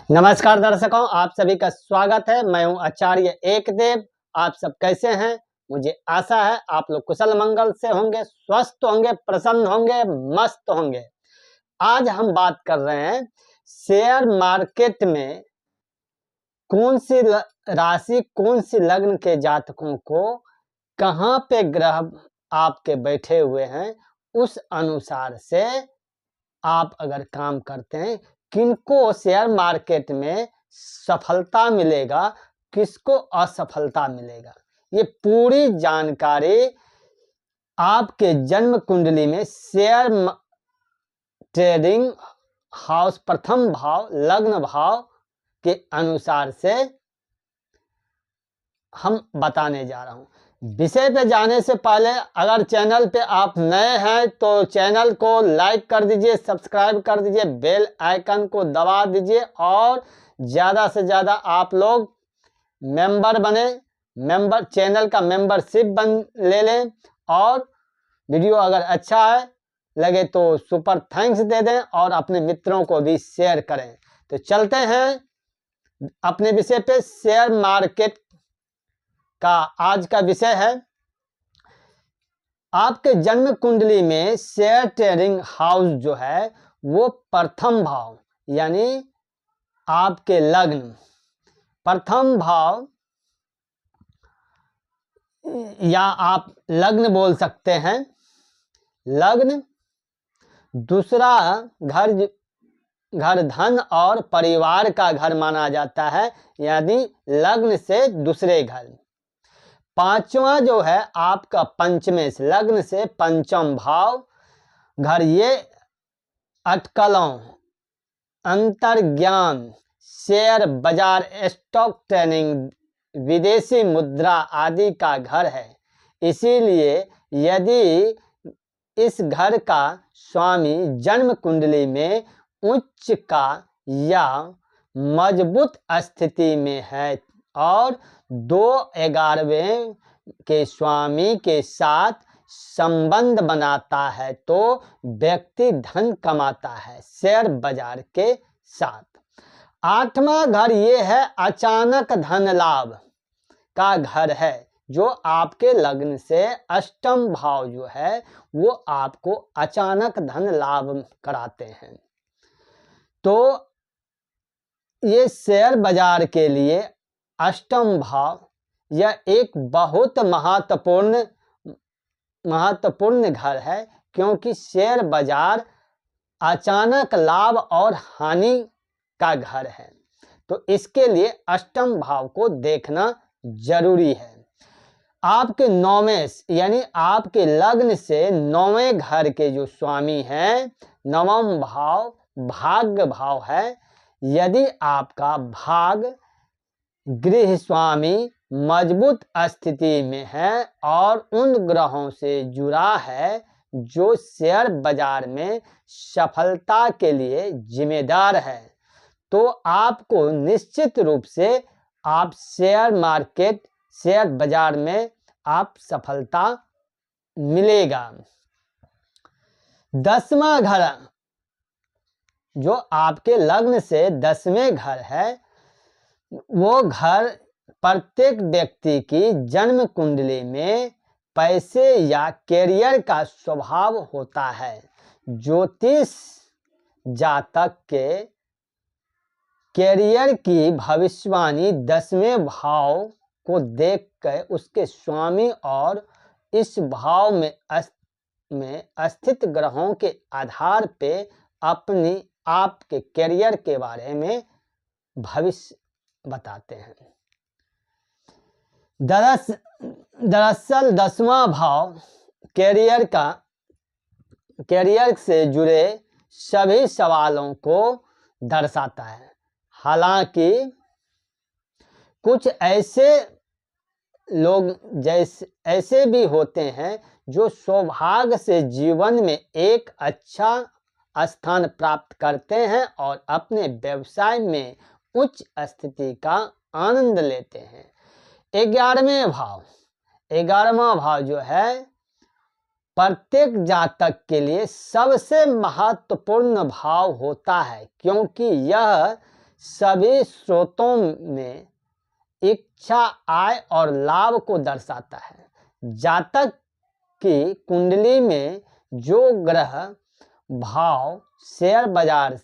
नमस्कार दर्शकों, आप सभी का स्वागत है। मैं हूं आचार्य एकदेव। आप सब कैसे हैं? मुझे आशा है आप लोग कुशल मंगल से होंगे, स्वस्थ होंगे, प्रसन्न होंगे, मस्त होंगे। आज हम बात कर रहे हैं शेयर मार्केट में कौन सी राशि, कौन सी लग्न के जातकों को कहां पे ग्रह आपके बैठे हुए हैं, उस अनुसार से आप अगर काम करते हैं, किनको शेयर मार्केट में सफलता मिलेगा, किसको असफलता मिलेगा, ये पूरी जानकारी आपके जन्म कुंडली में शेयर ट्रेडिंग हाउस प्रथम भाव, लग्न भाव के अनुसार से हम बताने जा रहा हूं। विषय पे जाने से पहले अगर चैनल पे आप नए हैं तो चैनल को लाइक कर दीजिए, सब्सक्राइब कर दीजिए, बेल आइकन को दबा दीजिए और ज़्यादा से ज़्यादा आप लोग मेंबर बने, चैनल का मेंबरशिप ले लें और वीडियो अगर अच्छा है लगे तो सुपर थैंक्स दे दें और अपने मित्रों को भी शेयर करें। तो चलते हैं अपने विषय पे। शेयर मार्केट का आज का विषय है, आपके जन्म कुंडली में शेयर ट्रेडिंग हाउस जो है वो प्रथम भाव यानी आपके लग्न, प्रथम भाव या आप लग्न बोल सकते हैं। लग्न, दूसरा घर धन और परिवार का घर माना जाता है, यानी लग्न से दूसरे घर। पांचवा जो है आपका पंचमे से, लग्न से पंचम भाव घर, ये अटकलों, अंतर्ज्ञान, शेयर बाजार, स्टॉक ट्रेडिंग, विदेशी मुद्रा आदि का घर है। इसीलिए यदि इस घर का स्वामी जन्म कुंडली में उच्च का या मजबूत स्थिति में है और 2/11वें के स्वामी के साथ संबंध बनाता है तो व्यक्ति धन कमाता है शेयर बाजार के साथ। आठवां घर ये है अचानक धन लाभ का घर है, जो आपके लग्न से अष्टम भाव जो है वो आपको अचानक धन लाभ कराते हैं। तो ये शेयर बाजार के लिए अष्टम भाव यह एक बहुत महत्वपूर्ण घर है, क्योंकि शेयर बाजार अचानक लाभ और हानि का घर है। तो इसके लिए अष्टम भाव को देखना जरूरी है। आपके नौवें यानी आपके लग्न से नौवें घर के जो स्वामी हैं, नवम भाव भाग्य भाव है। यदि आपका भाग गृह स्वामी मजबूत स्थिति में है और उन ग्रहों से जुड़ा है जो शेयर बाजार में सफलता के लिए जिम्मेदार है, तो आपको निश्चित रूप से आप शेयर बाजार में आप सफलता मिलेगा। 10वां घर जो आपके लग्न से 10वें घर है, वो घर प्रत्येक व्यक्ति की जन्म कुंडली में पैसे या कैरियर का स्वभाव होता है। ज्योतिष जातक के कैरियर की भविष्यवाणी 10वें भाव को देखकर उसके स्वामी और इस भाव में स्थित ग्रहों के आधार पे अपनी आपके कैरियर के बारे में भविष्य बताते हैं। दरअसल 10वां भाव कैरियर से जुड़े सभी सवालों को दर्शाता है। हालांकि कुछ ऐसे लोग ऐसे भी होते हैं जो सौभाग्य से जीवन में एक अच्छा स्थान प्राप्त करते हैं और अपने व्यवसाय में उच्च स्थिति का आनंद लेते हैं। 11वां भाव जो है प्रत्येक जातक के लिए सबसे महत्वपूर्ण भाव होता है, क्योंकि यह सभी स्रोतों में इच्छा, आय और लाभ को दर्शाता है। जातक की कुंडली में जो ग्रह भाव शेयर बाजार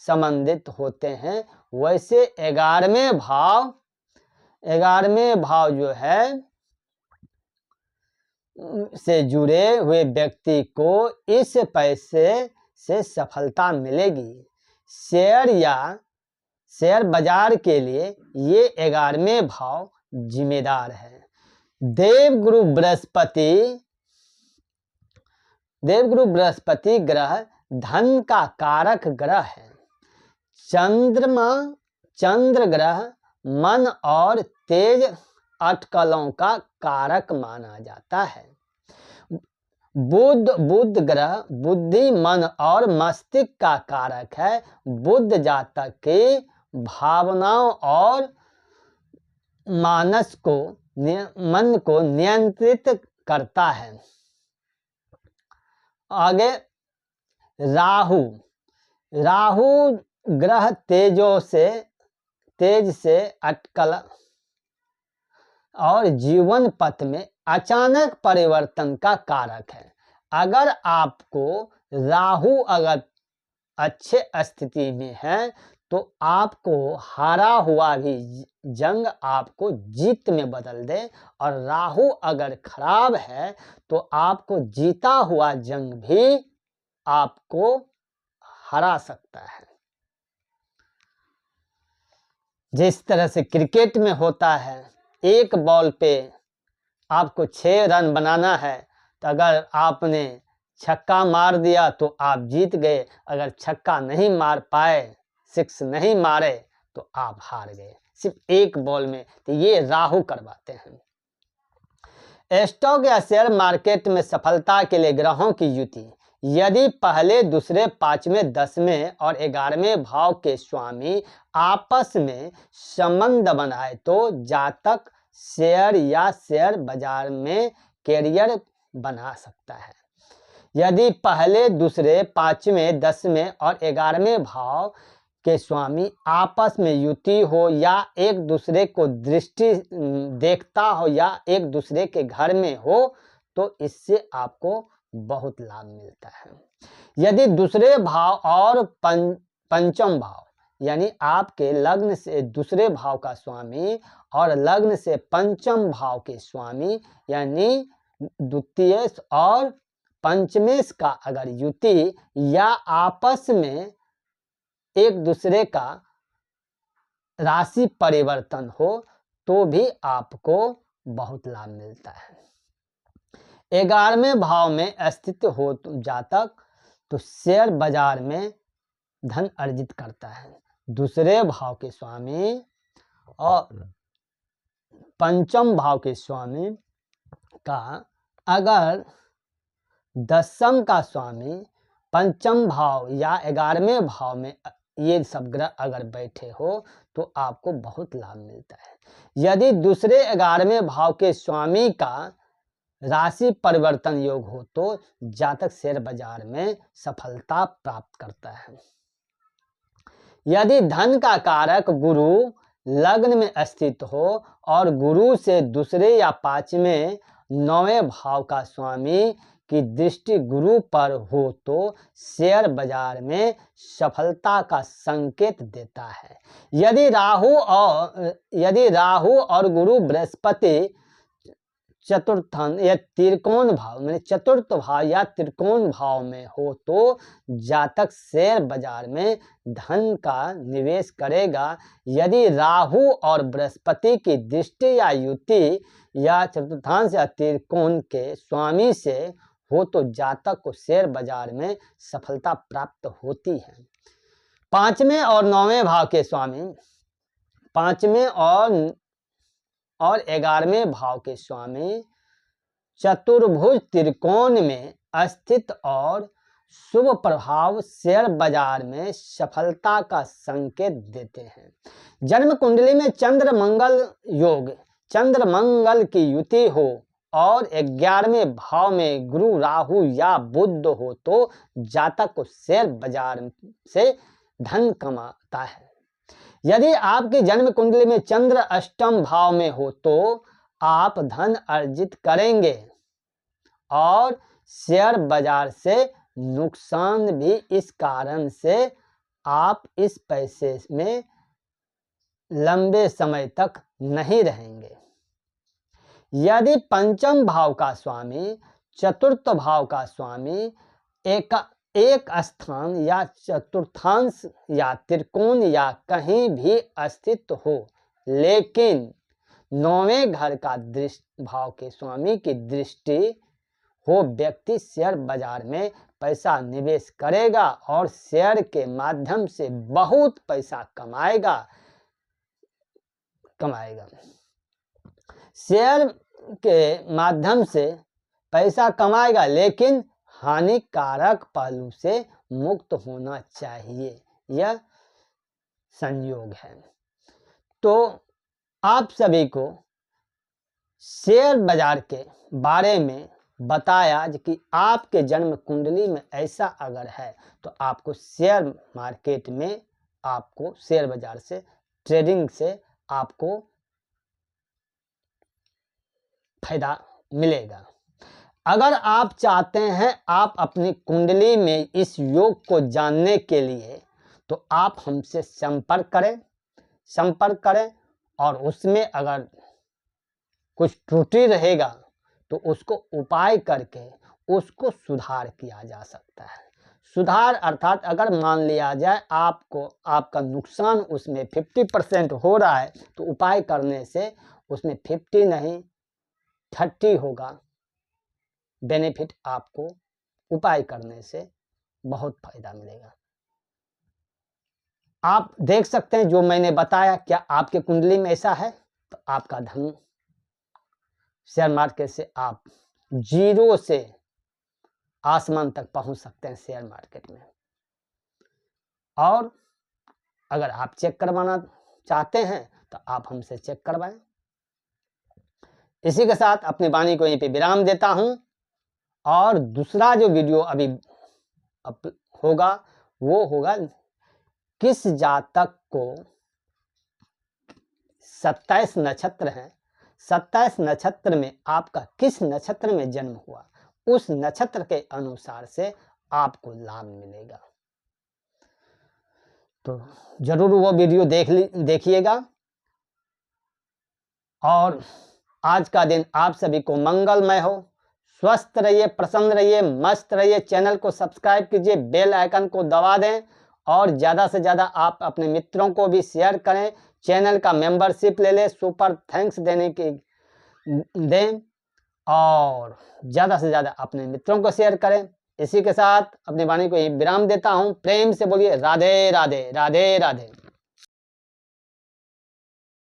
संबंधित होते हैं, वैसे 11वें भाव जो है से जुड़े हुए व्यक्ति को इस पैसे से सफलता मिलेगी। शेयर बाजार के लिए ये 11वें भाव जिम्मेदार है। देवगुरु बृहस्पति ग्रह धन का कारक ग्रह है। चंद्र ग्रह मन और तेज अटकलों का कारक माना जाता है। बुध ग्रह बुद्धि, मन और मस्तिष्क का कारक है। बुध जातक के भावनाओं और मन को नियंत्रित करता है। आगे राहु ग्रह तेज से अटकल और जीवन पथ में अचानक परिवर्तन का कारक है। अगर आपको राहु अगर अच्छे स्थिति में है तो आपको हारा हुआ भी जंग आपको जीत में बदल दे, और राहु अगर खराब है तो आपको जीता हुआ जंग भी आपको हरा सकता है। जिस तरह से क्रिकेट में होता है, एक बॉल पे आपको 6 रन बनाना है, तो अगर आपने छक्का मार दिया तो आप जीत गए, अगर छक्का नहीं मार पाए, 6 नहीं मारे, तो आप हार गए सिर्फ एक बॉल में। तो ये राहु करवाते हैं। स्टॉक या शेयर मार्केट में सफलता के लिए ग्रहों की युति, यदि पहले, दूसरे, 5वें, 10वें और 11वें भाव के स्वामी आपस में संबंध बनाए तो जातक शेयर या शेयर बाजार में कैरियर बना सकता है। यदि पहले, दूसरे, 5वें, 10वें और 11वें भाव के स्वामी आपस में युति हो, या एक दूसरे को दृष्टि देखता हो, या एक दूसरे के घर में हो, तो इससे आपको बहुत लाभ मिलता है। यदि दूसरे भाव और पंचम भाव, यानी आपके लग्न से दूसरे भाव का स्वामी और लग्न से पंचम भाव के स्वामी, यानी द्वितीय और पंचमेश का अगर युति या आपस में एक दूसरे का राशि परिवर्तन हो, तो भी आपको बहुत लाभ मिलता है। 11वें भाव में स्थित हो जातक तो शेयर बाजार में धन अर्जित करता है। दूसरे भाव के स्वामी और पंचम भाव के स्वामी का अगर 10म का स्वामी पंचम भाव या 11वें भाव में ये सब ग्रह अगर बैठे हो, तो आपको बहुत लाभ मिलता है। यदि दूसरे 11वें भाव के स्वामी का राशि परिवर्तन योग हो, तो जातक शेयर बाजार में सफलता प्राप्त करता है। यदि धन का कारक गुरु लग्न में स्थित हो और गुरु से दूसरे या 5वें, 9वें भाव का स्वामी की दृष्टि गुरु पर हो, तो शेयर बाजार में सफलता का संकेत देता है। यदि राहु और गुरु बृहस्पति चतुर्थ या त्रिकोण भाव में, चतुर्थ भाव या त्रिकोण भाव में हो, तो जातक शेयर बाजार में धन का निवेश करेगा। यदि राहु और बृहस्पति की दृष्टि या युति या चतुर्थांश या त्रिकोण के स्वामी से हो, तो जातक को शेयर बाजार में सफलता प्राप्त होती है। 5वें और 9वें भाव के स्वामी, 5वें और 11वें भाव के स्वामी चतुर्भुज त्रिकोण में स्थित और शुभ प्रभाव शेयर बाजार में सफलता का संकेत देते हैं। जन्म कुंडली में चंद्र मंगल योग, चंद्र मंगल की युति हो और 11वें भाव में गुरु राहु या बुध हो, तो जातक को शेयर बाजार से धन कमाता है। यदि आपकी जन्म कुंडली में चंद्र अष्टम भाव में हो तो आप धन अर्जित करेंगे और शेयर बाजार से नुकसान भी इस कारण से आप इस पैसे में लंबे समय तक नहीं रहेंगे। यदि पंचम भाव का स्वामी, चतुर्थ भाव का स्वामी एक स्थान या चतुर्थांश या त्रिकोण या कहीं भी स्थित हो, लेकिन नौवें घर का भाव के स्वामी की दृष्टि हो, व्यक्ति शेयर बाजार में पैसा निवेश करेगा और शेयर के माध्यम से बहुत पैसा कमाएगा। शेयर के माध्यम से पैसा कमाएगा, लेकिन हानिकारक पहलू से मुक्त होना चाहिए। यह संयोग है। तो आप सभी को शेयर बाजार के बारे में बताया कि आपके जन्म कुंडली में ऐसा अगर है तो आपको शेयर मार्केट में, आपको शेयर बाजार से, ट्रेडिंग से आपको फायदा मिलेगा। अगर आप चाहते हैं आप अपनी कुंडली में इस योग को जानने के लिए, तो आप हमसे संपर्क करें और उसमें अगर कुछ त्रुटि रहेगा तो उसको उपाय करके उसको सुधार किया जा सकता है। सुधार अर्थात अगर मान लिया जाए आपको आपका नुकसान उसमें 50% हो रहा है तो उपाय करने से उसमें 50 नहीं 30 होगा बेनिफिट। आपको उपाय करने से बहुत फायदा मिलेगा। आप देख सकते हैं जो मैंने बताया, क्या आपके कुंडली में ऐसा है तो आपका धन शेयर मार्केट से आप जीरो से आसमान तक पहुंच सकते हैं शेयर मार्केट में। और अगर आप चेक करवाना चाहते हैं तो आप हमसे चेक करवाएं। इसी के साथ अपनी वाणी को यहीं पे विराम देता हूं और दूसरा जो वीडियो अभी होगा वो होगा किस जातक को 27 नक्षत्र हैं, 27 नक्षत्र में आपका किस नक्षत्र में जन्म हुआ, उस नक्षत्र के अनुसार से आपको लाभ मिलेगा। तो जरूर वो वीडियो देखिएगा। और आज का दिन आप सभी को मंगलमय हो। स्वस्थ रहिए, प्रसन्न रहिए, मस्त रहिए। चैनल को सब्सक्राइब कीजिए, बेल आइकन को दबा दें और ज़्यादा से ज़्यादा आप अपने मित्रों को भी शेयर करें। चैनल का मेंबरशिप ले लें, सुपर थैंक्स दें और ज़्यादा से ज़्यादा अपने मित्रों को शेयर करें। इसी के साथ अपनी वाणी को विराम देता हूँ। प्रेम से बोलिए राधे राधे, राधे राधे।